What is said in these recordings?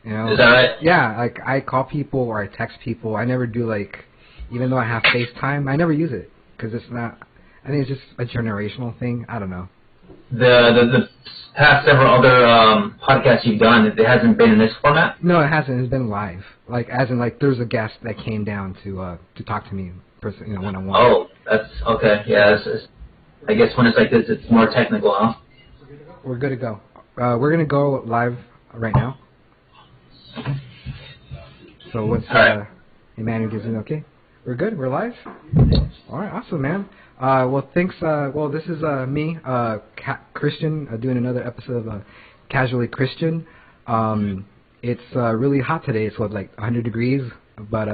You know? Is that right? Yeah, like I call people or I text people. I never do like, even though I have FaceTime, I never use it because it's not. I think it's just a generational thing. I don't know. The past several other podcasts you've done, it hasn't been in this format? No, it hasn't. It's been live. Like as in like there's a guest that came down to talk to me, one on one. Oh, that's okay. Yeah, I guess when it's like this, it's more technical, huh? We're good to go. We're gonna go live right now. So what's Emmanuel gives it okay? We're good. We're live. All right, awesome, man. Well, thanks. Well, this is me, Christian, doing another episode of Casually Christian. It's really hot today. It's like 100 degrees, but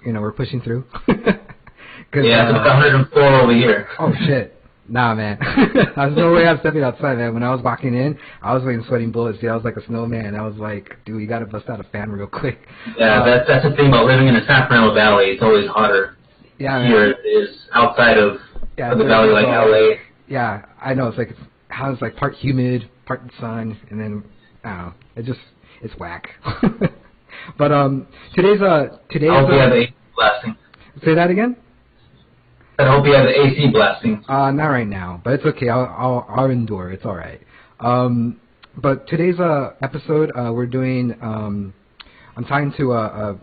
we're pushing through. Yeah, it's 104 over here. Oh shit. Nah, man. There's no way I'm stepping outside, man. When I was walking in, I was like sweating bullets. Dude, I was like a snowman. I was like, dude, you gotta bust out a fan real quick. Yeah, that's the thing about living in the San Fernando Valley. It's always hotter. Yeah, here it is outside of the valley, like LA. Yeah, I know. It's like part humid, part sun, and then I don't know. It's whack. But today's I hope you have the AC blasting. Say that again. I hope you have the AC blasting. Not right now, but it's okay. I'll endure. It's all right. But today's episode, we're doing. I'm talking to a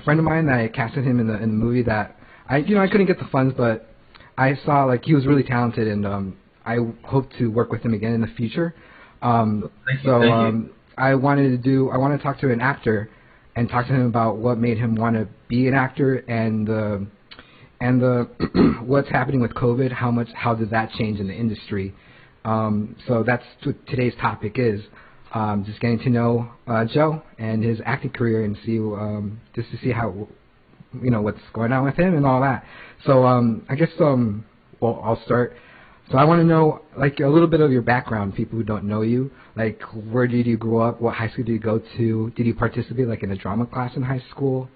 friend of mine that I casted him in the movie that I couldn't get the funds, but I saw like he was really talented, and I hope to work with him again in the future. Thank you. I wanted to talk to an actor and talk to him about what made him want to be an actor and the what's happening with COVID, how did that change in the industry? So that's what today's topic is. Just getting to know Joe and his acting career and see just to see how what's going on with him and all that. So I guess well, I'll start. So I want to know like a little bit of your background, people who don't know you. Like where did you grow up? What high school did you go to? Did you participate like in a drama class in high school?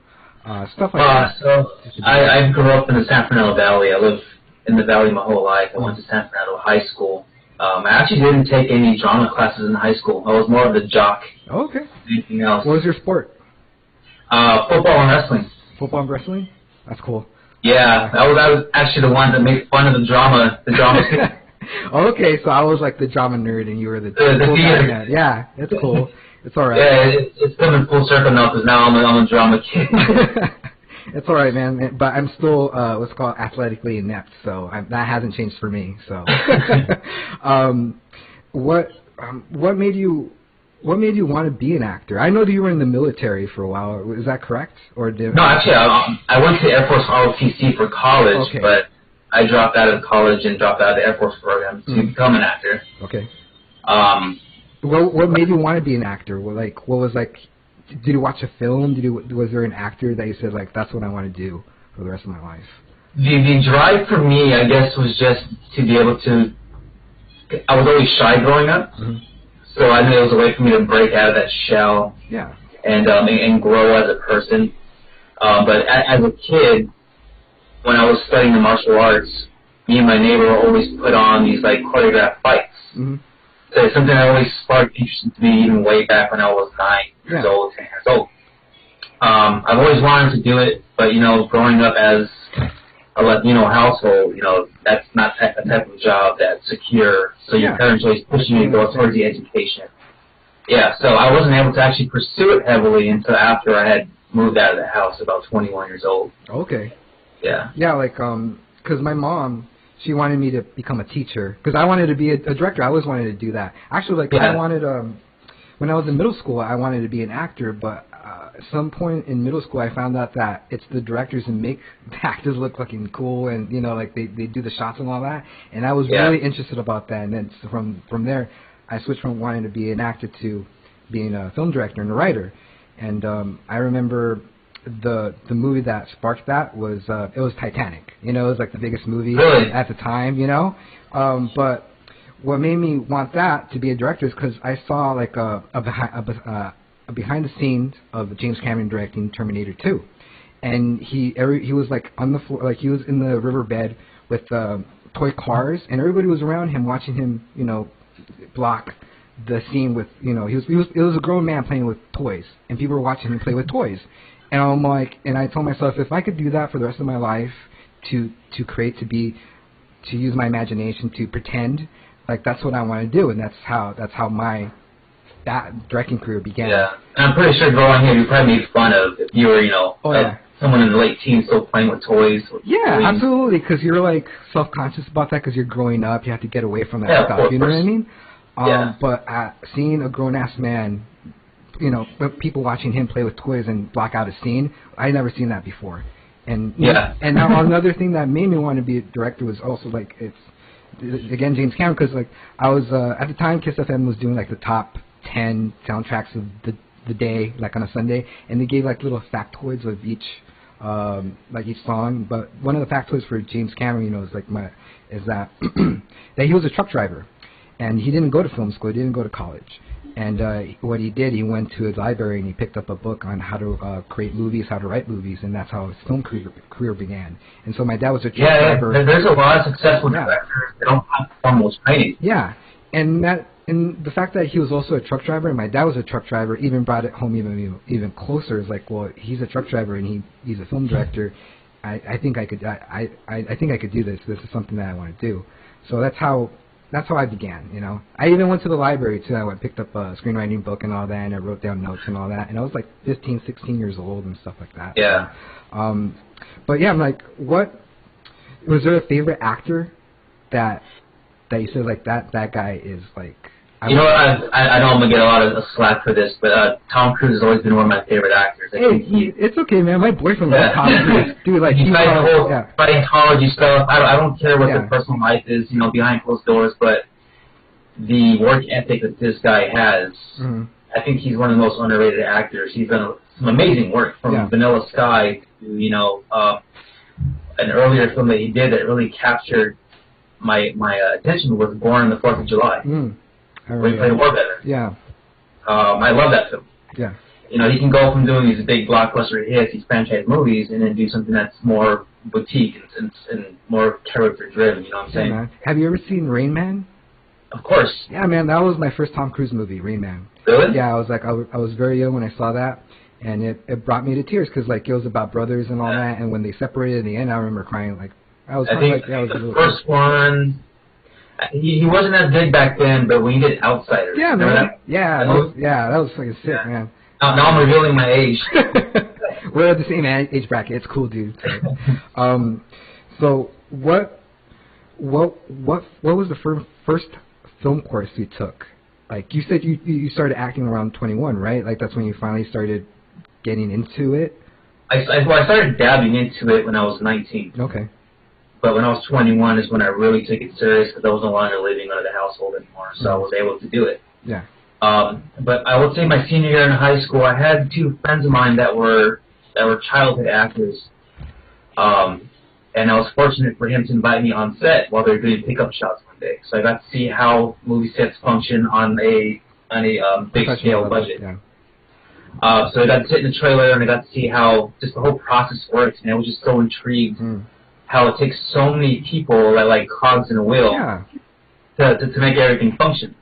Stuff like that. So I grew up in the San Fernando Valley. I lived in the valley my whole life. I went to San Fernando High School. I actually didn't take any drama classes in high school. I was more of the jock. Oh, okay. Anything else? What was your sport? Football and wrestling. Football and wrestling? That's cool. Yeah, I was actually the one that made fun of the drama. Okay, so I was like the drama nerd and you were the cool guy. Yeah, it's cool. It's all right. Yeah, it's coming full circle now because now I'm a drama kid. It's all right, man. But I'm still what's called athletically inept, so that hasn't changed for me. So, what made you want to be an actor? I know that you were in the military for a while. Is that correct? No, actually, I went to Air Force ROTC for college, okay. But I dropped out of college and dropped out of the Air Force program to become an actor. Okay. What made you want to be an actor? What was like? Did you watch a film? Was there an actor that you said like that's what I want to do for the rest of my life? The drive for me, I guess, was just to be able to. I was always shy growing up, so I knew it was a way for me to break out of that shell. Yeah. And grow as a person. But as a kid, when I was studying the martial arts, me and my neighbor always put on these like choreographed fights. So it's something that always sparked interest to me even way back when I was 9 years old, 10 years old. I've always wanted to do it, but growing up as a Latino household, that's not a type of job that's secure. So your parents always pushing you to go towards the education. Yeah, so I wasn't able to actually pursue it heavily until after I had moved out of the house, about 21 years old. Okay. Yeah. Yeah, like, because my mom, she wanted me to become a teacher. Because I wanted to be a director. I always wanted to do that. Actually, I wanted, when I was in middle school, I wanted to be an actor. But at some point in middle school, I found out that it's the directors who make the actors look fucking cool. And, they do the shots and all that. And I was really interested about that. And then from there, I switched from wanting to be an actor to being a film director and a writer. And I remember the movie that sparked that was it was Titanic. It was like the biggest movie at the time. But what made me want that to be a director is because I saw like a behind the scenes of James Cameron directing Terminator 2, and he was like on the floor, like he was in the riverbed with toy cars, and everybody was around him watching him, block the scene with, you know, it was a grown man playing with toys, and people were watching him play with toys, and I'm like, and I told myself, if I could do that for the rest of my life, to create, to use my imagination, to pretend, like that's what I want to do, and that's how my that directing career began. Yeah, and I'm pretty sure growing here, you probably made fun of if you were, you know, someone in the late teens still playing with toys. Yeah, absolutely, because you're like self-conscious about that because you're growing up. You have to get away from that stuff. You know what I mean? But seeing a grown-ass man, you know, people watching him play with toys and block out a scene, I never seen that before. And and now another thing that made me want to be a director was also like again James Cameron, because like I was at the time Kiss FM was doing like the top 10 soundtracks of the day, like on a Sunday, and they gave like little factoids of each song. But one of the factoids for James Cameron, you know, is that that he was a truck driver, and he didn't go to film school, he didn't go to college. And what he did, he went to a library and he picked up a book on how to create movies, how to write movies, and that's how his film career began. And so my dad was a truck driver. Yeah, there's a lot of successful directors that don't have formal training. Yeah, and the fact that he was also a truck driver and my dad was a truck driver even brought it home even closer. It's like, well, he's a truck driver and he's a film director. I think I could do this. This is something that I want to do. So that's how I began, you know. I even went to the library, too. I picked up a screenwriting book and all that, and I wrote down notes and all that. And I was, like, 15, 16 years old and stuff like that. Yeah. But, yeah, I'm like, was there a favorite actor that you said, like, that guy is, like... I know I'm going to get a lot of slack for this, but Tom Cruise has always been one of my favorite actors. It's okay, man. My boyfriend loves Tom Cruise. Dude, like, he's like the whole Scientology stuff. I don't care what their personal life is, you know, behind closed doors, but the work ethic that this guy has, I think he's one of the most underrated actors. He's done some amazing work, from Vanilla Sky to, you know, an earlier film that he did that really captured my attention was Born on the 4th of July. Where he played a war veteran. Yeah. I love that film. Yeah. You know, he can go from doing these big blockbuster hits, these franchise movies, and then do something that's more boutique and more character-driven, you know what I'm saying? Man. Have you ever seen Rain Man? Of course. Yeah, man, that was my first Tom Cruise movie, Rain Man. Really? Yeah, I was very young when I saw that, and it brought me to tears, because, like, it was about brothers and all that, and when they separated in the end, I remember crying, like, I think the first one... He wasn't as big back then, but when he did Outsiders. Yeah, man. That was fucking sick, man. Now I'm revealing my age. We're at the same age bracket. It's cool, dude. So what was the first film course you took? Like, you said you started acting around 21, right? Like, that's when you finally started getting into it? I started dabbing into it when I was 19. Okay. But when I was 21 is when I really took it serious, because I was no longer living under the household anymore, so I was able to do it. Yeah. But I would say my senior year in high school, I had two friends of mine that were childhood actors, and I was fortunate for him to invite me on set while they were doing pickup shots one day. So I got to see how movie sets function on a big scale budget. Yeah. So I got to sit in the trailer and I got to see how just the whole process works, and I was just so intrigued. How it takes so many people, like cogs in a wheel, to make everything function.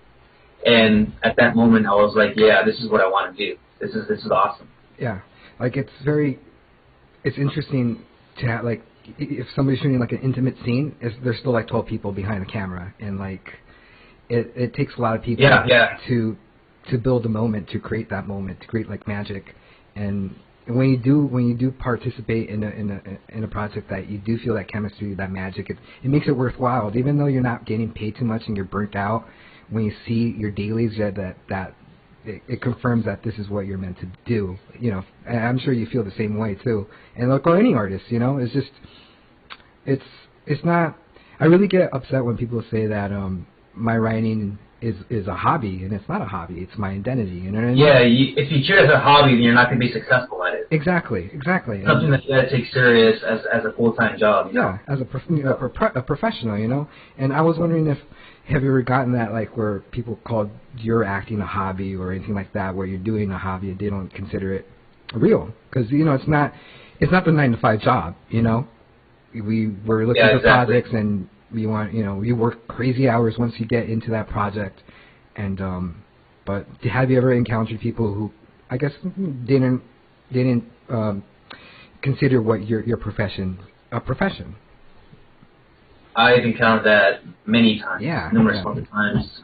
And at that moment, I was like, yeah, this is what I want to do. This is awesome. Yeah, like it's interesting to have, like, if somebody's shooting like an intimate scene, there's still like 12 people behind the camera, and like it takes a lot of people to build a moment, to create that moment, to create like magic. And when you do participate in a project that you do feel that chemistry, that magic, it makes it worthwhile. Even though you're not getting paid too much and you're burnt out, when you see your dailies, it confirms that this is what you're meant to do. You know, and I'm sure you feel the same way too. And like any artist, you know, it's not. I really get upset when people say that my writing is a hobby, and it's not a hobby. It's my identity. You know what I mean? Yeah, if you treat it as a hobby, then you're not going to be successful at it. Exactly. Something that you got to take serious as a full-time job. You know? As a professional, you know. And I was wondering have you ever gotten that, like, where people called your acting a hobby or anything like that, where you're doing a hobby and they don't consider it real? Because, you know, it's not the 9-to-5 job, you know. We're looking for projects, and we want, you know, you work crazy hours once you get into that project, and But have you ever encountered people who, I guess, didn't consider what your profession a profession? I've encountered that many times, numerous times.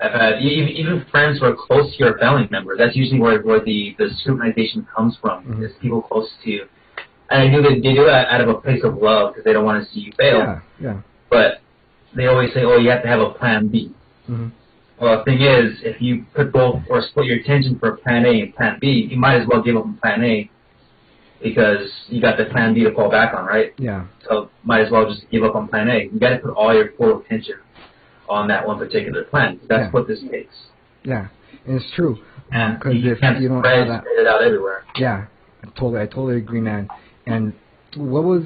I've had even friends who are close to your family members. That's usually where the scrutinization comes from, is people close to you. And I knew that they do that out of a place of love because they don't want to see you fail. Yeah. But they always say, oh, you have to have a plan B. Well, the thing is, if you put both or split your attention for plan A and plan B, you might as well give up on plan A because you got the plan B to fall back on, right? Yeah. So might as well just give up on plan A. You got to put all your full attention on that one particular plan. That's what this takes. Yeah, and it's true. And you can't spread it out everywhere. Yeah, I totally agree, man. And what was,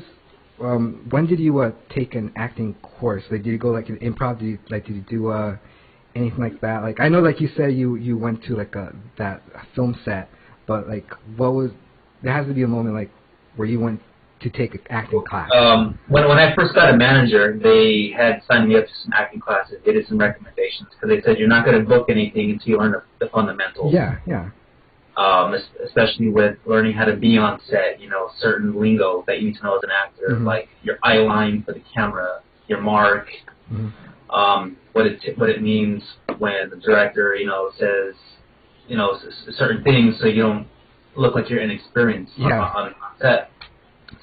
when did you take an acting course? Like, did you go like an improv? Did you do anything like that? Like, I know, like you said, you went to like that film set, but like, what was? There has to be a moment like where you went to take an acting class. When I first got a manager, they had signed me up to some acting classes. They did some recommendations because they said you're not going to book anything until you learn the fundamentals. Yeah. Especially with learning how to be on set, certain lingo that you need to know as an actor, like your eye line for the camera, your mark, what it means when the director, says, certain things so you don't look like you're inexperienced on set.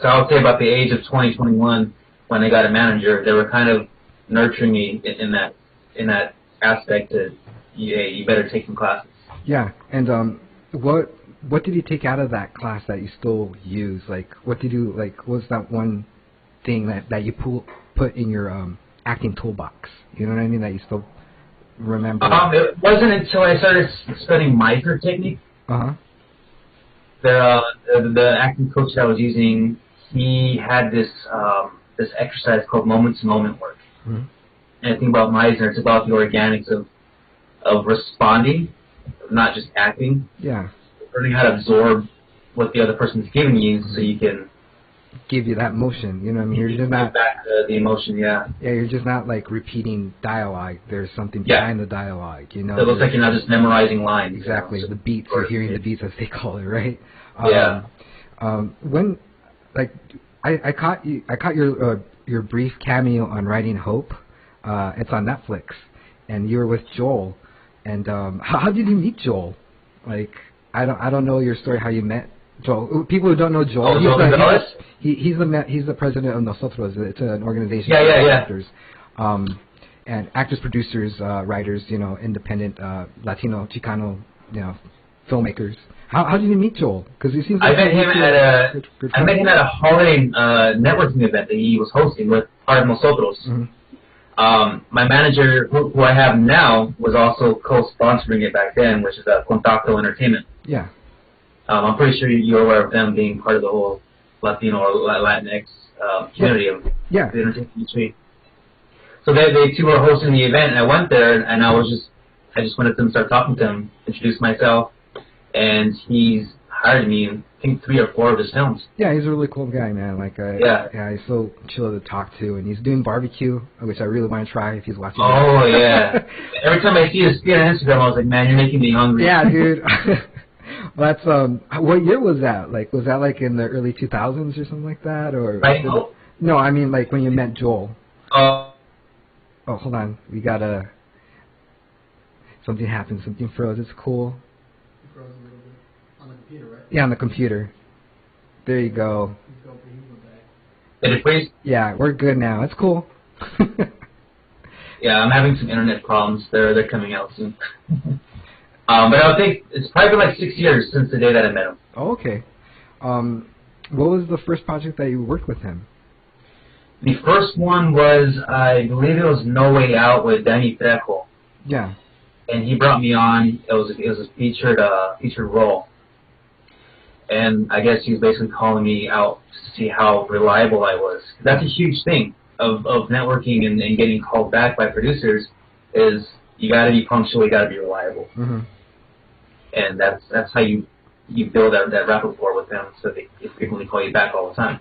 So I would say about the age of 20, 21, when I got a manager, they were kind of nurturing me in that aspect that you better take some classes. Yeah, and what did you take out of that class that you still use? Like, what did you like? What was that one thing that you put in your acting toolbox? You know what I mean? That you still remember? It wasn't until I started studying Meisner technique. The acting coach that I was using, he had this exercise called moment-to-moment work. And the thing about Meisner, it's about the organics of responding, not just acting. Yeah. Learning how to absorb what the other person's giving you so you can give you that motion. You know what I mean? You're just not back the emotion. Yeah, you're just not like repeating dialogue. There's something behind the dialogue. It looks like you're not just memorizing lines. Exactly. The beats. You're hearing the beats, as they call it, right? When like I caught your brief cameo on Writing Hope. It's on Netflix, and you were with Joel. And how did you meet Joel? Like, I don't know your story, how you met Joel. People who don't know Joel, he's the president of Nosotros. It's an organization for actors, and actors, producers, writers, independent Latino, Chicano, filmmakers. How did you meet Joel? Because he seems like I met him at a holiday networking event that he was hosting with part of Nosotros. My manager, who I have now, was also co-sponsoring it back then, which is Contacto Entertainment. Yeah. I'm pretty sure you're aware of them being part of the whole Latino or Latinx community of the entertainment industry. So they two were hosting the event, and I went there, and I just wanted to start talking to him, introduce myself, and he's hired me in, I think, 3 or 4 of his films. Yeah, he's a really cool guy, man. Like, he's so chill to talk to, and he's doing barbecue, which I really want to try if he's watching. Oh, yeah. Every time I see his feed on Instagram, I was like, man, you're making me hungry. Yeah, dude. That's what year was that? Like, was that like in the early 2000s or something like that, or? Right. No, I mean like when you met Joel. Oh, hold on. We got something happened. Something froze. It's cool. It froze a little bit on the computer, right? Yeah, on the computer. There you go. Did it freeze? Yeah, we're good now. It's cool. Yeah, I'm having some internet problems. They're coming out soon. But I think it's probably been like 6 years since the day that I met him. Oh, okay. What was the first project that you worked with him? The first one was, I believe it was No Way Out with Danny Trejo. Yeah. And he brought me on. It was a featured role. And I guess he was basically calling me out to see how reliable I was. That's a huge thing of networking and getting called back by producers is you got to be punctual, you got to be reliable. And that's how you build that rapport with them, so they frequently call you back all the time.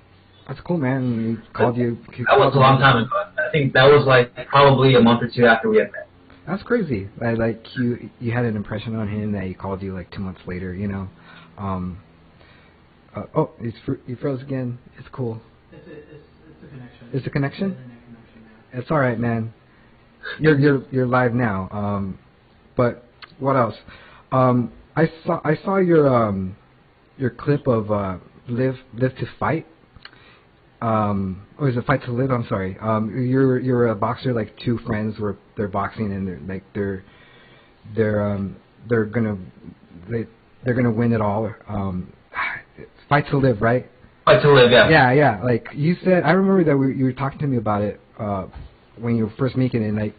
That's cool, man. He called you. That was a long time ago. I think that was like probably a month or 2 after we had met. That's crazy. Like you had an impression on him that he called you like 2 months later. You know. Oh, he froze again. It's cool. It's a connection. It's a connection. It's an internet connection. Yeah. It's all right, man. You're live now. But what else? I saw your clip of live to fight. Or is it Fight to Live? I'm sorry. You're a boxer. Like two friends they're boxing and they're gonna win it all. Fight to Live, right? Fight to Live, yeah. Yeah. Like you said, I remember that you were talking to me about it when you were first making it. And like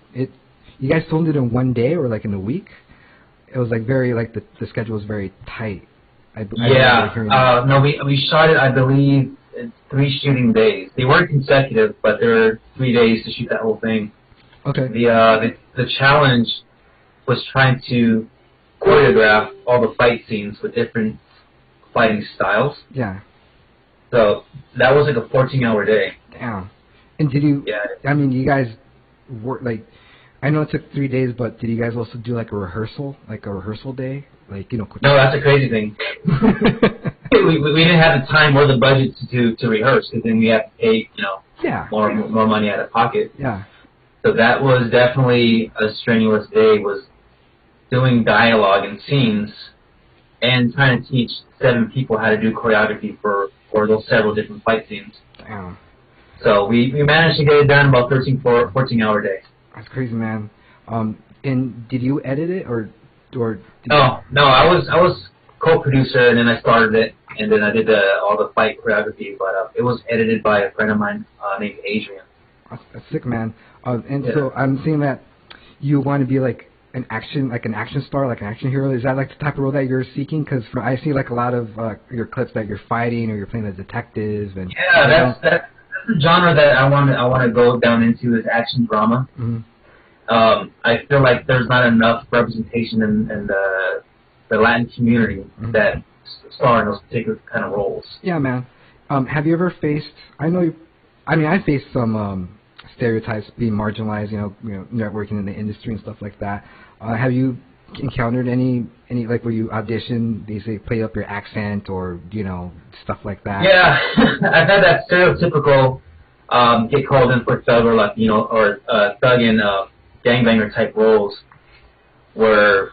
you guys filmed it in one day or like in a week. It was like very like the schedule was very tight. No, we shot it, I believe, in 3 shooting days. They weren't consecutive, but there were 3 days to shoot that whole thing. Okay. The challenge was trying to choreograph all the fight scenes with different fighting styles. Yeah. So that was like a 14-hour day. Damn. And did you? Yeah. I mean, you guys work like. I know it took 3 days, but did you guys also do like a rehearsal day? Like, you know. No, that's a crazy thing. we didn't have the time or the budget to rehearse because then we have to pay, more money out of pocket. Yeah. So that was definitely a strenuous day. Was doing dialogue and scenes and trying to teach 7 people how to do choreography for those several different fight scenes. Damn. So we managed to get it done in about 14-hour day. That's crazy, man. And did you edit it or? No, I was co-producer, and then I started it, and then I did all the fight choreography. But it was edited by a friend of mine named Adrian. That's sick, man. So I'm seeing that you want to be like an action star, like an action hero. Is that like the type of role that you're seeking? Because I see like a lot of your clips that you're fighting or you're playing a detective. And that's the genre that I want to go down into is action drama. Mm-hmm. I feel like there's not enough representation in the Latin community that star in those particular kind of roles. Yeah, man. Have you ever faced? I faced some stereotypes, being marginalized. You know, networking in the industry and stuff like that. Have you encountered any like where you audition? They say play up your accent or stuff like that. Yeah, I've had that stereotypical get called in for thug or thug and gangbanger type roles where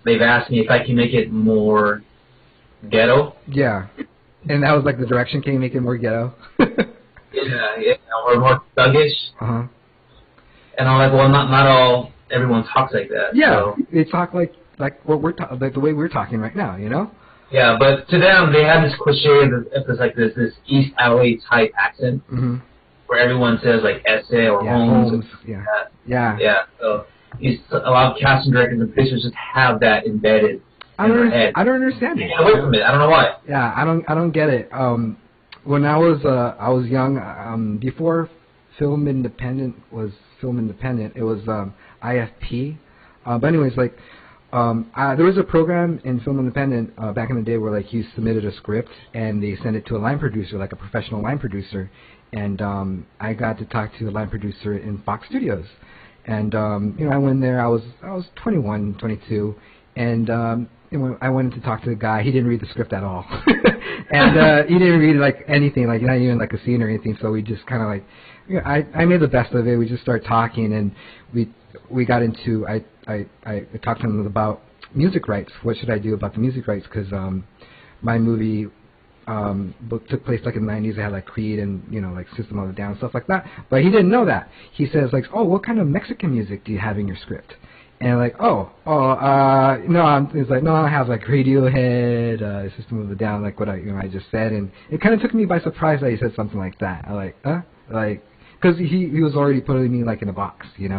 they've asked me if I can make it more ghetto. Yeah. And that was like the direction, can you make it more ghetto? yeah, or more thuggish. Uh-huh. And I'm like, well, not everyone talks like that. Yeah, so. They talk like what we're like the way we're talking right now, Yeah, but to them, they have this cliche of this East LA type accent. Mm-hmm. Where everyone says like essay or Holmes. Yeah. So a lot of casting directors and producers just have that embedded in their head. I don't understand it. Get away from it. I don't know why. Yeah, I don't get it. When I was young, before Film Independent, it was IFP. But anyways, like there was a program in Film Independent back in the day where like you submitted a script and they sent it to a line producer, like a professional line producer. And I got to talk to the line producer in Fox Studios. And, I went there. I was 21, 22. And, I went in to talk to the guy. He didn't read the script at all. And he didn't read, like, anything, like, not even, like, a scene or anything. So we just kind of, like, I made the best of it. We just started talking. And we got into, I talked to him about music rights. What should I do about the music rights? Because my movie... took place like in the 90s. They had like Creed and like System of a Down, stuff like that. But he didn't know that. He says like, oh, what kind of Mexican music do you have in your script? And like, no, it's like, no, I have like Radiohead, System of a Down, like what I just said. And it kind of took me by surprise that he said something like that. I like, like, because he was already putting me like in a box, It's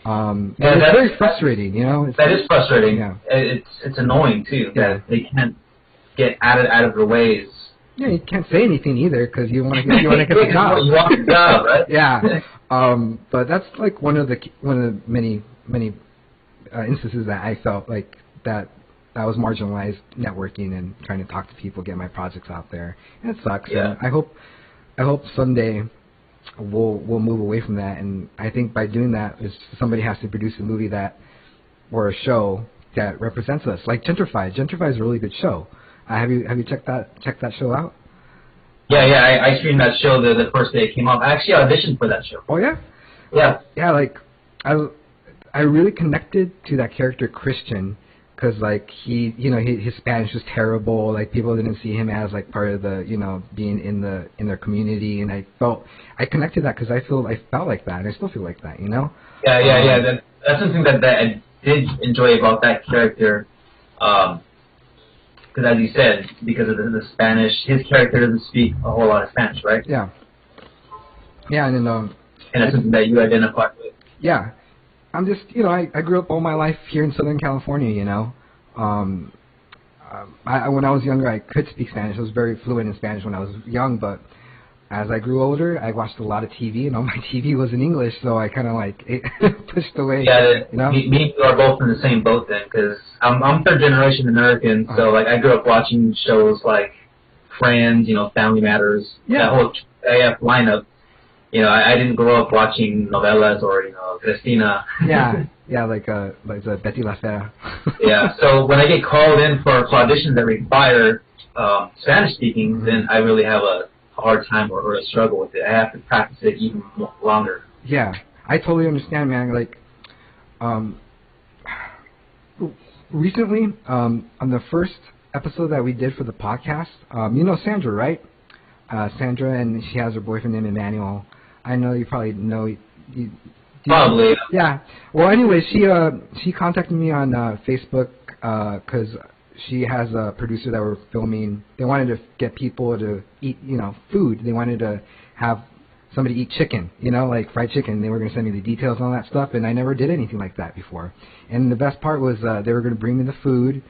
very frustrating, That is frustrating. Yeah. It's annoying too that they can't get out of their ways. Yeah, you can't say anything either because you want to get the job. You want the job, right? Yeah, but that's like one of the many instances that I felt like that I was marginalized networking and trying to talk to people, get my projects out there. And it sucks. Yeah. And I hope someday we'll move away from that. And I think by doing that, is somebody has to produce a movie that or a show that represents us, like Gentrified. Gentrified is a really good show. Have you checked that show out? Yeah, I streamed that show the first day it came up. I actually auditioned for that show. Oh yeah. Yeah. Yeah, like I really connected to that character Christian because like his Spanish was terrible. Like people didn't see him as like part of the being in their community, and I connected that because I felt like that, and I still feel like that. Yeah. That's something that I did enjoy about that character. Because as you said, because of the Spanish, his character doesn't speak a whole lot of Spanish, right? Yeah. Yeah, and then and that's something that you identify with. Yeah. I'm just, I grew up all my life here in Southern California, when I was younger, I could speak Spanish. I was very fluent in Spanish when I was young, but as I grew older, I watched a lot of TV, and all my TV was in English, so I kind of, pushed away. Yeah, me and you are both in the same boat then, because I'm third-generation American, so, I grew up watching shows like Friends, Family Matters, that whole AF lineup. I didn't grow up watching novelas or, Cristina. Yeah, like the Betty La Fera. Yeah, so when I get called in for auditions that require Spanish speaking, then I really have a hard time or a struggle with it. I have to practice it even longer. Yeah, I totally understand, man. Recently, on the first episode that we did for the podcast, Sandra, right? Sandra, and she has her boyfriend named Emmanuel. I know you probably know. Probably. Yeah. Well, anyway, she contacted me on Facebook because she has a producer that were filming. They wanted to get people to eat, food. They wanted to have somebody eat chicken, like fried chicken. They were going to send me the details on that stuff, and I never did anything like that before. And the best part was they were going to bring me the food,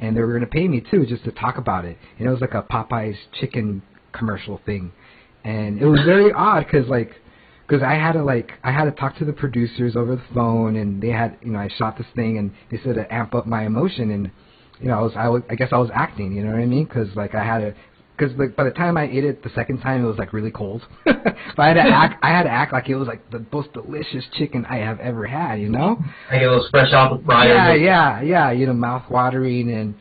and they were going to pay me too, just to talk about it. And it was like a Popeye's chicken commercial thing, and it was very odd because I had to talk to the producers over the phone, and they had I shot this thing, and they said to amp up my emotion, and I guess I was acting, you know what I mean? Because by the time I ate it the second time, it was like really cold. But I had to act like it was like the most delicious chicken I have ever had, Like it was fresh off the fryer. Yeah, mouth watering,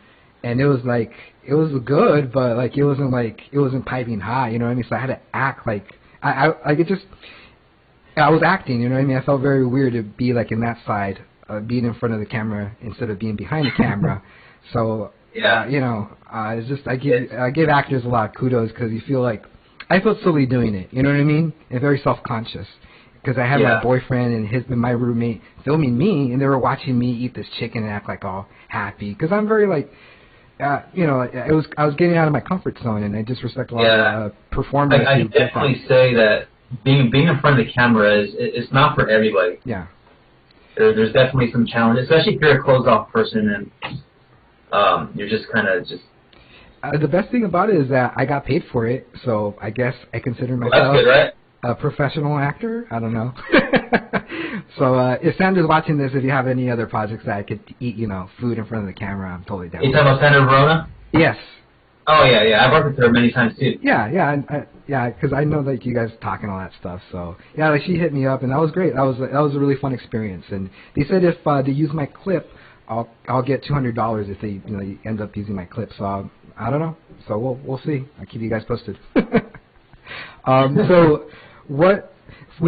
and it was like it was good, but it wasn't piping hot, you know what I mean? So I had to act like I was acting, you know what I mean? I felt very weird to be in that side, being in front of the camera instead of being behind the camera. So it's just I give actors a lot of kudos because you feel like I felt silly doing it, you know what I mean? And very self-conscious because I had my boyfriend and my roommate filming me, and they were watching me eat this chicken and act like all happy because I'm very I was getting out of my comfort zone, and I just respect a lot of performers. I can definitely say that being in front of the camera is not for everybody. Yeah. There's definitely some challenges, especially if you're a closed-off person and you're just kind of just... the best thing about it is that I got paid for it, so I guess I consider myself that's good, right? A professional actor. I don't know. So if Sandra's watching this, if you have any other projects that I could eat, food in front of the camera, I'm totally down. You talking about Sandra Verona? Yes. Oh yeah. I've worked with her many times too. Yeah, because I know that you guys talk and all that stuff. So yeah, she hit me up, and that was great. That was a really fun experience. And they said if they use my clip, I'll get $200 if they end up using my clip. So I don't know. So we'll see. I'll keep you guys posted. So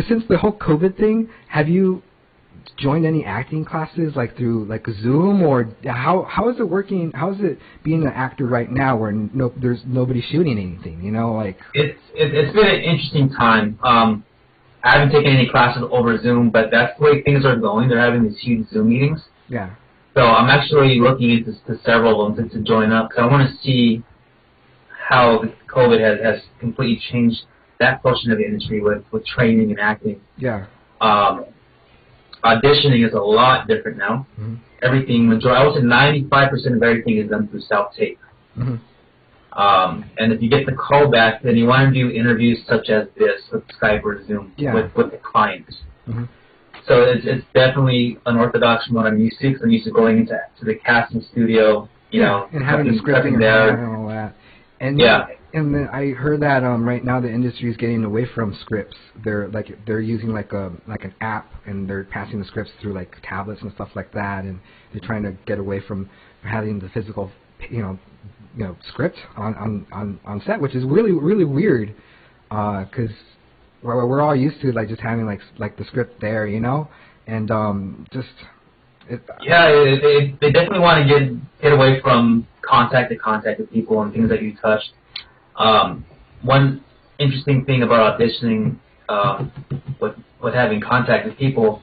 since the whole COVID thing, have you joined any acting classes through Zoom, or how is it working? How is it being an actor right now where there's nobody shooting anything? It's been an interesting time. I haven't taken any classes over Zoom, but that's the way things are going. They're having these huge Zoom meetings. Yeah. So I'm actually looking into several of them to join up because I want to see how the COVID has completely changed that portion of the industry with training and acting. Yeah. Auditioning is a lot different now. Mm-hmm. Everything, I would say 95% of everything is done through self-tape. Mm-hmm. And if you get the call back, then you want to do interviews such as this with Skype or Zoom with the client. Mm-hmm. So it's definitely unorthodox from what I'm used to, because I'm used to going into the casting studio, and having the scripting there and all that. And And then I heard that right now the industry is getting away from scripts. They're using like an app, and they're passing the scripts through like tablets and stuff like that, and they're trying to get away from having the physical, script on set, which is really really weird, because we're all used to like just having like the script there, and just. They definitely want to get away from contact with people and things that you touched. One interesting thing about auditioning with having contact with people,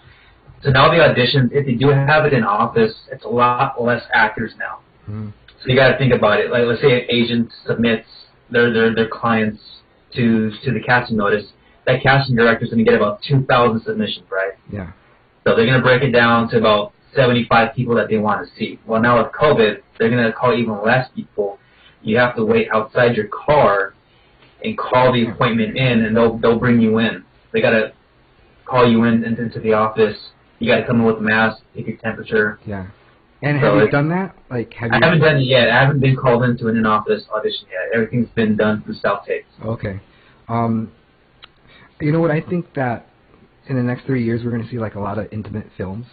so now the auditions, if they do have it in office, it's a lot less actors now. Mm. So you got to think about it. Like, let's say an agent submits their clients to the casting notice. That casting director is going to get about 2,000 submissions, right? Yeah. So they're going to break it down to about 75 people that they want to see. Well, now with COVID, they're going to call even less people. You have to wait outside your car and call the appointment in, and they'll bring you in. They got to call you in into the office. You got to come in with a mask, take your temperature. Yeah. And have you done that? I haven't done it yet. I haven't been called into an in-office audition yet. Everything's been done through self-tapes. Okay. You know what? I think that in the next 3 years we're going to see like a lot of intimate films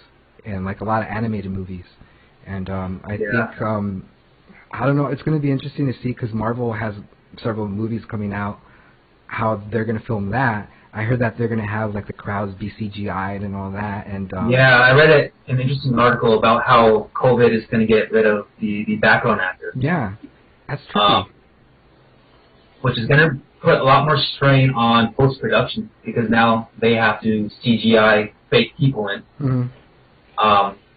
and like a lot of animated movies. And I think, I don't know, it's going to be interesting to see because Marvel has several movies coming out, how they're going to film that. I heard that they're going to have like the crowds be CGI'd and all that. And I read an interesting article about how COVID is going to get rid of the background actor. Yeah, that's true. Which is going to put a lot more strain on post-production because now they have to CGI fake people in. Mm-hmm.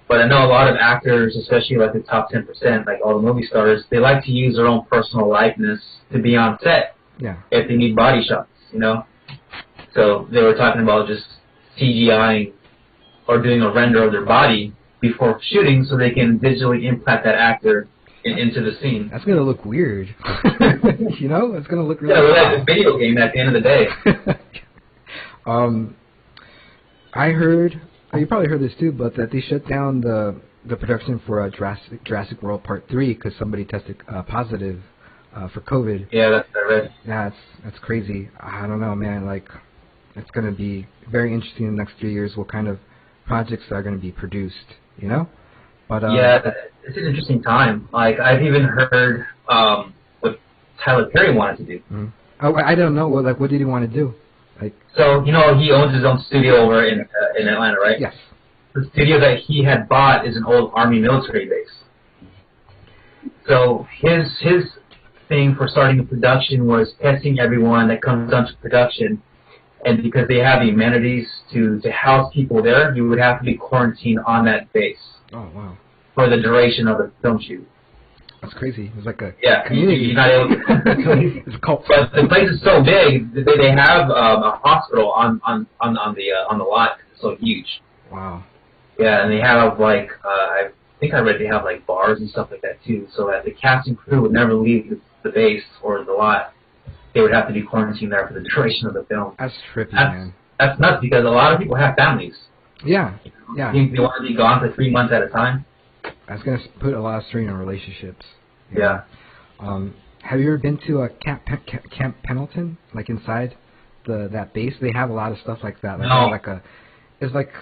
But I know a lot of actors, especially like the top 10%, like all the movie stars, they like to use their own personal likeness to be on set. Yeah. If they need body shots, So they were talking about just CGIing or doing a render of their body before shooting so they can digitally implant that actor into the scene. That's going to look weird. It's going to look really like a video game at the end of the day. I heard, you probably heard this too, but that they shut down the production for Jurassic World Part 3 because somebody tested positive for COVID. Yeah, that's what I read. Yeah, that's crazy. I don't know, man. Like, it's going to be very interesting in the next 3 years what kind of projects are going to be produced, But it's an interesting time. Like, I've even heard what Tyler Perry wanted to do. Mm-hmm. Oh, I don't know. What did he want to do? So, he owns his own studio over in Atlanta, right? Yes. The studio that he had bought is an old Army military base. So his thing for starting the production was testing everyone that comes onto production, and because they have the amenities to house people there, you would have to be quarantined on that base. Oh, wow. For the duration of the film shoot. That's crazy. It's like a community. You're not able to. It's a cult. But the place is so big that they have a hospital on the lot. It's so huge. Wow. Yeah, and they have I think I read they have like bars and stuff like that too, so that the cast and crew would never leave the base or the lot. They would have to be quarantined there for the duration of the film. That's trippy, man. That's nuts because a lot of people have families. Yeah. Yeah. They want to be gone for 3 months at a time. That's going to put a lot of strain on relationships. Yeah. Have you ever been to a Camp Pendleton, like inside that base? They have a lot of stuff like that. No. It's like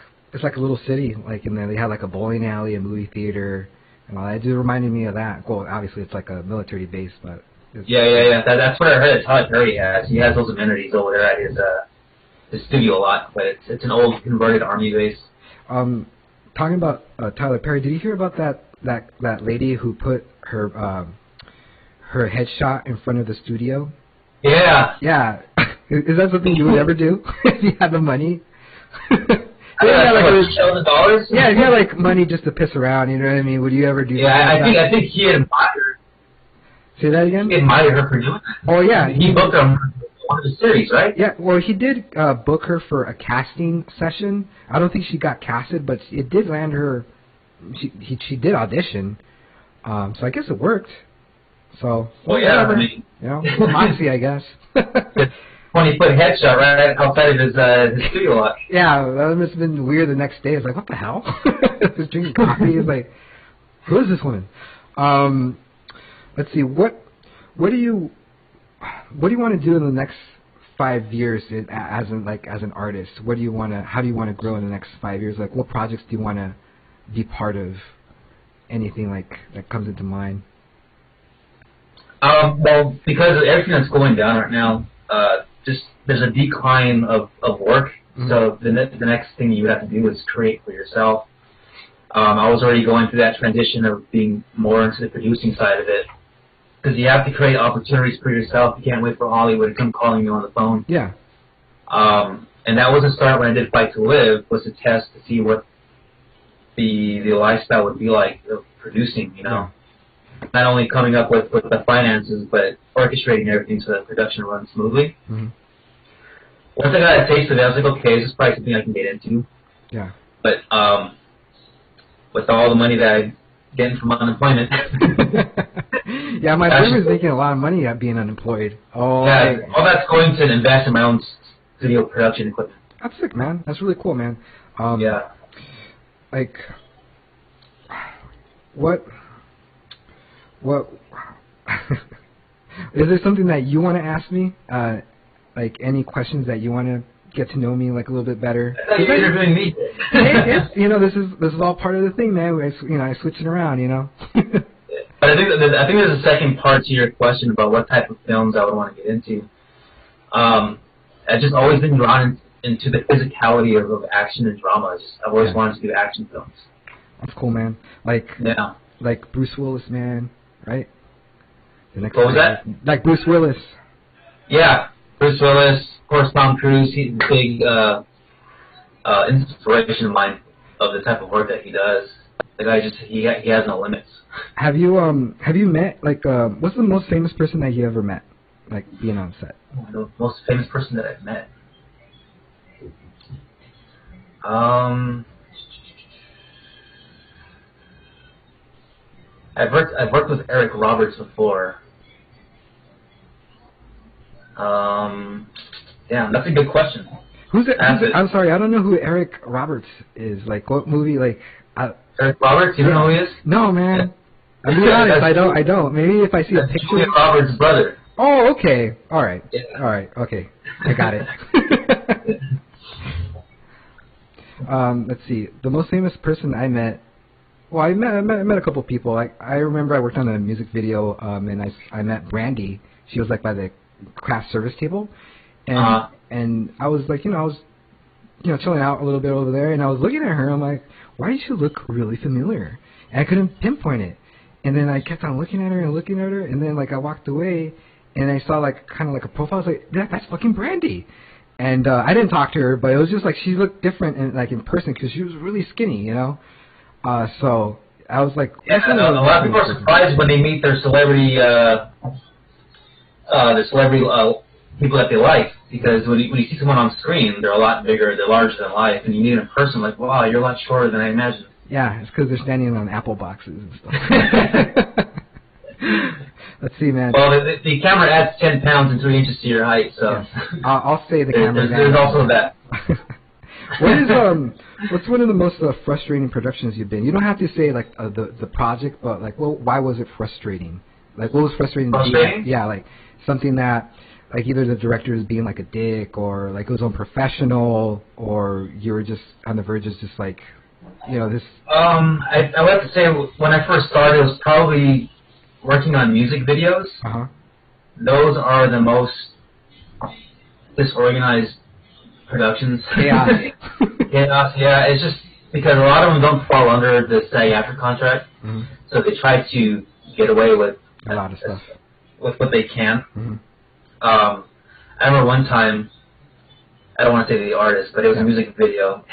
a little city, like in there. They have like a bowling alley, a movie theater, and all that. It just reminded me of that. Well, obviously it's like a military base, but yeah. That's what I heard. Tyler Perry has. He has those amenities over there at his studio a lot, but it's an old converted Army base. Talking about Tyler Perry, did you hear about that lady who put her headshot in front of the studio? Yeah. Yeah. Is that something you would ever do if you had the money? $1,000? Yeah, if you had like money just to piss around, you know what I mean? Would you ever do that? Yeah, I think he admired. Say that again? He admired her for doing that. Oh yeah, he booked her for one of the series, right? Yeah, well he did book her for a casting session. I don't think she got casted, but it did land her. She did audition, so I guess it worked. So whatever. I mean, moxie, I guess. 20-foot headshot right outside of his studio lot. Yeah, that must have been weird the next day. It's like, what the hell? Just drinking coffee. It's like, who is this woman? Let's see, what do you... what do you want to do in the next 5 years as an artist? How do you want to grow in the next 5 years? Like, what projects do you want to be part of? Anything like that comes into mind? Well, because of everything that's going down right now, just there's a decline of work. Mm-hmm. So the next thing you would have to do is create for yourself. I was already going through that transition of being more into the producing side of it. Because you have to create opportunities for yourself. You can't wait for Hollywood to come calling you on the phone. Yeah. And that was the start when I did Fight to Live, was to test to see what the lifestyle would be like of producing, you know. Yeah. Not only coming up with the finances, but orchestrating everything so that production runs smoothly. Mm-hmm. Once I got a taste of it, I was like, okay, this is probably something I can get into. Yeah. But with all the money that I'm getting from unemployment. Yeah, my brother's making a lot of money at being unemployed. Oh, yeah, all that's going to invest in my own studio production equipment. That's sick, man. That's really cool, man. Yeah. Like, what is there something that you want to ask me? Like, any questions that you want to get to know me like a little bit better? I thought you were interviewing me. You know, this is all part of the thing, man. I switch it around, you know. But I think there's a second part to your question about what type of films I would want to get into. I've just always been drawn into the physicality of action and drama. I've always wanted to do action films. That's cool, man. Like Bruce Willis, man, right? What was that? Like Bruce Willis. Yeah, Bruce Willis. Of course, Tom Cruise. He's a big inspiration of mine of the type of work that he does. The guy he has no limits. Have you met what's the most famous person that you ever met, like being on set? The most famous person that I've met. I've worked with Eric Roberts before. Damn, that's a good question. I'm sorry, I don't know who Eric Roberts is. Like, what movie? Like, Eric Roberts? You don't know who he is? No, man. I'll be honest, I don't. Maybe if I see a picture. Julia Roberts' brother. Oh, okay. All right. Yeah. All right. Okay. I got it. Let's see. The most famous person I met. Well, I met a couple people. I remember I worked on a music video, and I met Brandy. She was like by the craft service table, and I was like, I was, chilling out a little bit over there, and I was looking at her. I'm like, why does she look really familiar? And I couldn't pinpoint it. And then I kept on looking at her, and then like I walked away, and I saw like kind of like a profile. I was like, that's fucking Brandy. And I didn't talk to her, but it was just like she looked different in person because she was really skinny, So I was like, yeah, a lot of people are surprised when they meet their celebrity, people that they like, because when you see someone on screen, they're a lot bigger, they're larger than life, and you meet them in person, like, wow, you're a lot shorter than I imagined. Yeah, it's because they're standing on apple boxes and stuff. Let's see, man. Well, the camera adds 10 pounds and 3 inches to your height, so... Yes. I'll say the camera. There's also that. What's one of the most frustrating productions you've been? You don't have to say like the project, but like, well, why was it frustrating? Like, what was frustrating? Frustrating? Yeah, like something that like either the director is being like a dick, or like it was unprofessional, or you were just on the verge of just like, this. I would have to say when I first started, it was probably working on music videos. Uh-huh. Those are the most disorganized productions. Yeah. Yeah, it's just because a lot of them don't fall under the SAG-AFTRA contract, mm-hmm. So they try to get away with a lot of stuff with what they can. Mm-hmm. I remember one time, I don't want to say the artist, but it was a music video.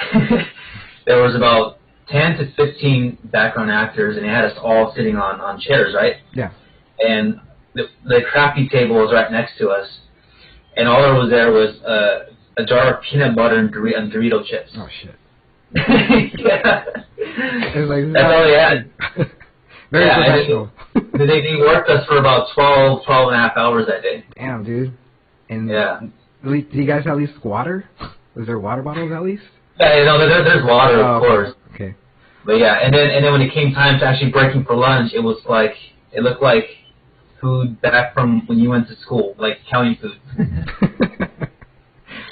There was about 10 to 15 background actors, and they had us all sitting on chairs, right? Yeah. And the crafty table was right next to us, and all there was a jar of peanut butter and Dorito chips. Oh, shit. Yeah. That's all they had. Very professional. They worked us for about 12 and a half hours that day. Damn, dude. And did you guys at least water? Was there water bottles at least? Yeah, there's water, of course. Okay. But yeah, and then when it came time to actually breaking for lunch, it looked like food back from when you went to school, like county food.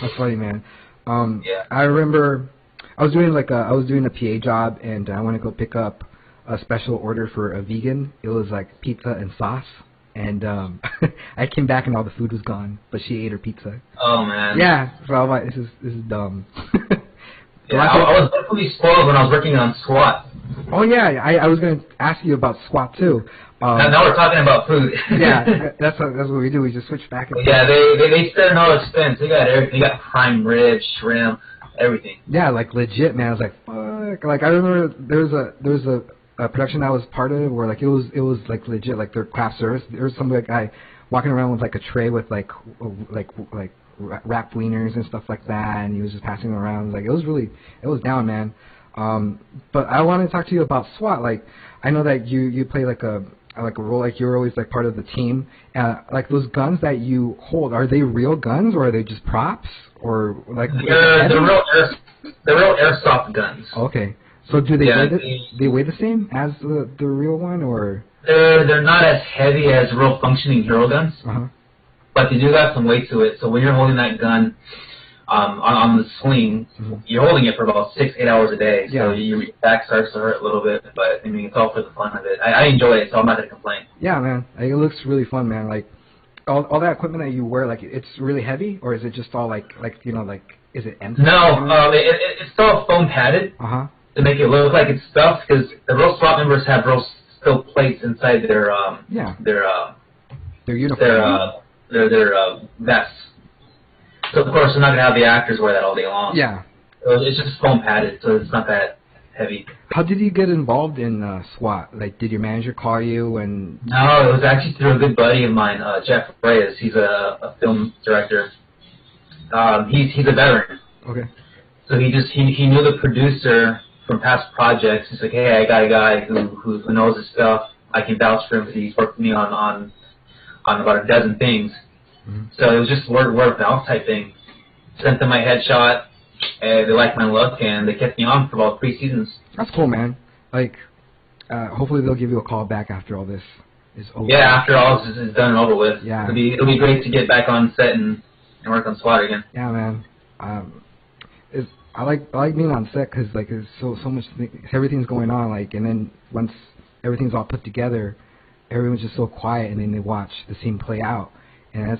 That's funny, man. Yeah. I remember I was doing a PA job, and I want to go pick up a special order for a vegan. It was like pizza and sauce, and I came back and all the food was gone, but she ate her pizza. Oh man. Yeah, so I was like, this is dumb. Yeah, I was definitely spoiled when I was working on SWAT. Oh yeah, I was going to ask you about SWAT too. Now we're talking about food. Yeah, that's what we do. We just switch back and forth. Yeah, they spare no expense. They got everything. They got prime rib, shrimp, everything. Yeah, like legit, man. I was like, fuck. Like I remember there was a production I was part of where like it was like legit, like their craft service. There was some guy walking around with like a tray with like wrapped wieners and stuff like that, and he was just passing them around. Like it was down, man. But I want to talk to you about SWAT. Like I know that you play like a role, like you're always like part of the team. Like those guns that you hold, are they real guns or are they just props or like? They're real airsoft guns. Okay, so do they weigh the same as the real one or? They're not as heavy as real functioning hero guns. Uh-huh. But they do got some weight to it. So when you're holding that gun on the sling, you're holding it for about 6-8 hours a day. So your back starts to hurt a little bit. But I mean, it's all for the fun of it. I enjoy it, so I'm not gonna complain. Yeah, man. It looks really fun, man. Like all that equipment that you wear, like it's really heavy, or is it just all like is it empty? No, it's still foam padded to make it look like it's stuffed. Because the real SWAT members have real steel plates inside their uniform. Their vests. So of course, we're not gonna have the actors wear that all day long. Yeah. So it's just foam padded, so it's not that heavy. How did you get involved in SWAT? Like, did your manager call you and? No, it was actually through a good buddy of mine, Jeff Reyes. He's a film director. He's a veteran. Okay. So he knew the producer from past projects. He's like, hey, I got a guy who knows his stuff. I can vouch for him because he's worked with me on about a dozen things. So it was just word of mouth type thing. Sent them my headshot, and they liked my look, and they kept me on for about 3 seasons. That's cool, man. Like, hopefully they'll give you a call back after all this is over. Yeah, after all this is done and over with. Yeah. It'll be great to get back on set and work on SWAT again. Yeah, man. I like being on set because like there's so much everything's going on, like, and then once everything's all put together, everyone's just so quiet, and then they watch the scene play out. And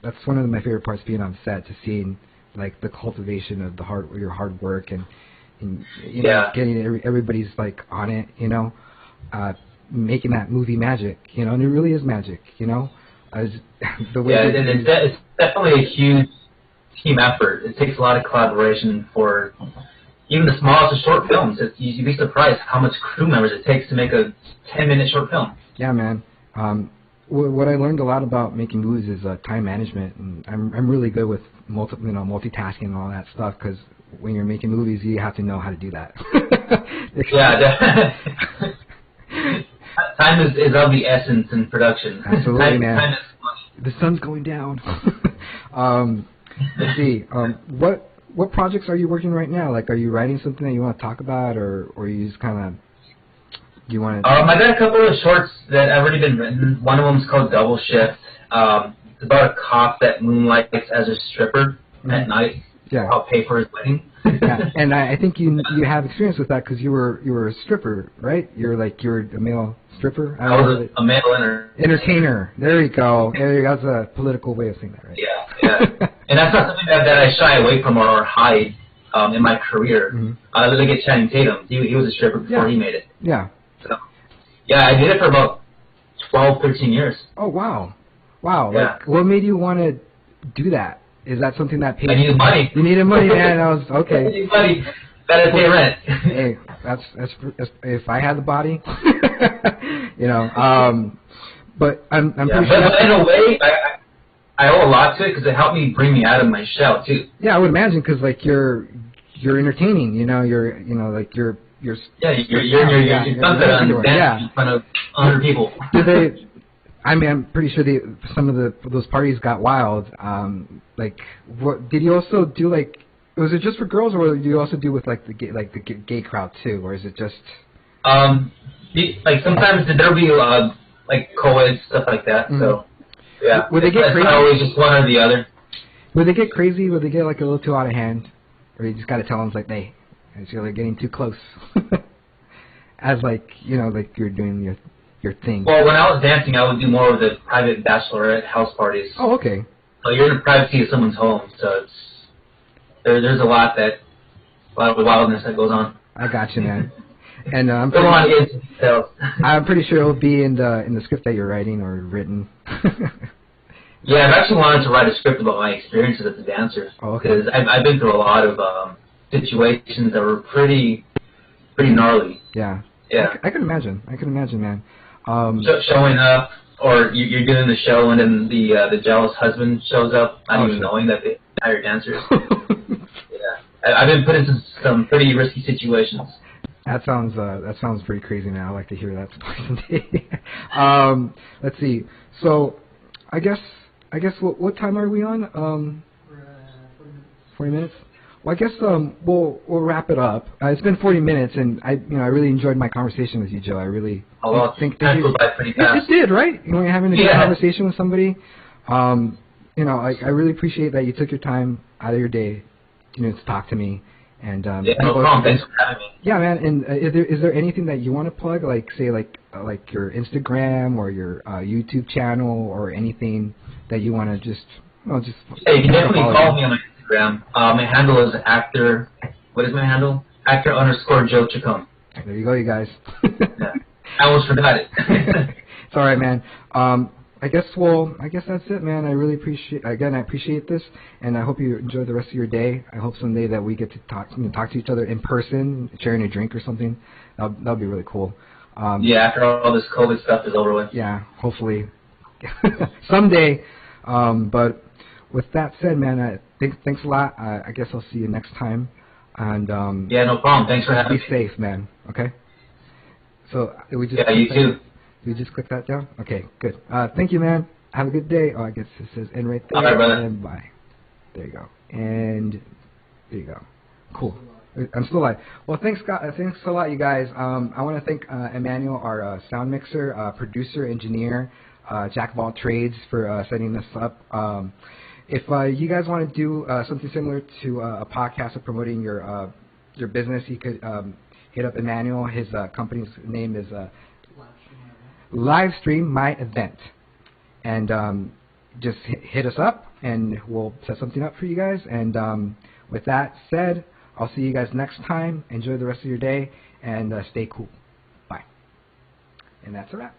that's one of my favorite parts, being on set, to seeing like the cultivation of your hard work and you know, getting everybody's like on it, you know, making that movie magic, you know, and it really is magic, you know. The way it's definitely a huge team effort. It takes a lot of collaboration for even the smallest of short films. You'd be surprised how much crew members it takes to make a 10-minute short film. Yeah, man. What I learned a lot about making movies is time management, and I'm really good with multitasking and all that stuff, because when you're making movies, you have to know how to do that. Yeah, time is of the essence in production. Absolutely, man. Time is money. The sun's going down. Let's see. What projects are you working right now? Like, are you writing something that you want to talk about, or you just kind of? Do you want to? I got a couple of shorts that have already been written. One of them is called Double Shift. It's about a cop that moonlights as a stripper at night. Yeah. I'll pay for his wedding. Yeah. And I think you have experience with that, because you were a stripper, right? You're a male stripper. I was a male entertainer. There you go. That's a political way of saying that, right? Yeah. And that's not something that I shy away from or hide in my career. Look at Channing Tatum. He was a stripper before he made it. Yeah. So, yeah, I did it for about 12, 13 years. Oh, wow. Wow. Yeah. Like, what made you want to do that? Is that something that paid? I needed money. You needed money, man. I was okay. I needed money. Gotta pay rent. Hey, that's if I had the body, you know. But I'm pretty sure. But in a way, I owe a lot to it, because it helped me bring me out of my shell too. Yeah, I would imagine, because like you're entertaining. You know, you're you're in front of 100 people. I mean, I'm pretty sure some of those parties got wild. Like, what did you also do? Like, was it just for girls, or do you also do with like the gay crowd too, or is it just? Like sometimes there'll be like co-ed stuff like that. So yeah, Would they get it's crazy? not always just one or the other. Would they get crazy? Would they get like a little too out of hand, or you just gotta tell them like, hey, you're getting too close, as like like you're doing your thing. Well, when I was dancing, I would do more of the private bachelorette house parties. Oh, okay. So you're in the privacy of someone's home, so it's there's a lot of wildness that goes on. I got you, man. And I'm Don't want to get into details. I'm pretty sure it'll be in the script that you're writing or written. Yeah, I've actually wanted to write a script about my experiences as a dancer. Oh, okay. Because I've been through a lot of situations that were pretty gnarly. Yeah. Yeah. I can imagine. Man. Showing up, or you're doing the show, and then the jealous husband shows up, not even knowing that they hired dancers. Yeah. I've been put into some pretty risky situations. That sounds pretty crazy, man. I like to hear that someday. Let's see. So, I guess what time are we on? We're 40 minutes. Well, I guess we'll wrap it up. It's been 40 minutes, and I really enjoyed my conversation with you, Joe. I really think time goes by pretty fast. It did, right? You're having a good conversation with somebody. I really appreciate that you took your time out of your day, to talk to me. And no problem. Thanks for having me. Yeah, man. And is there anything that you want to plug, like say like your Instagram or your YouTube channel or anything that you want to just Yeah, you can definitely follow me on my Instagram. My handle is actor. What is my handle? Actor_Joe Chacon. There you go, you guys. Yeah. I almost forgot it. It's all right, man. I guess that's it, man. I really appreciate this, and I hope you enjoy the rest of your day. I hope someday that we get to talk to each other in person, sharing a drink or something. That'll be really cool. Yeah, after all this COVID stuff is over with. Yeah, hopefully someday. But with that said, man, thanks a lot. I guess I'll see you next time. And yeah, no problem. Thanks for having me. Be safe, man. Okay. So we just you too. We just click that down? Okay, good. Thank you, man. Have a good day. Oh, I guess it says end right there. All right, brother. And bye. There you go. And there you go. Cool. I'm still live. Well, thanks a lot, you guys. I want to thank Emmanuel, our sound mixer, producer, engineer, jack of all trades, for setting this up. If you guys want to do something similar to a podcast of promoting your business, you could hit up Emmanuel. His company's name is Livestream My Event, and just hit us up and we'll set something up for you guys. And with that said, I'll see you guys next time. Enjoy the rest of your day and stay cool. Bye. And that's a wrap.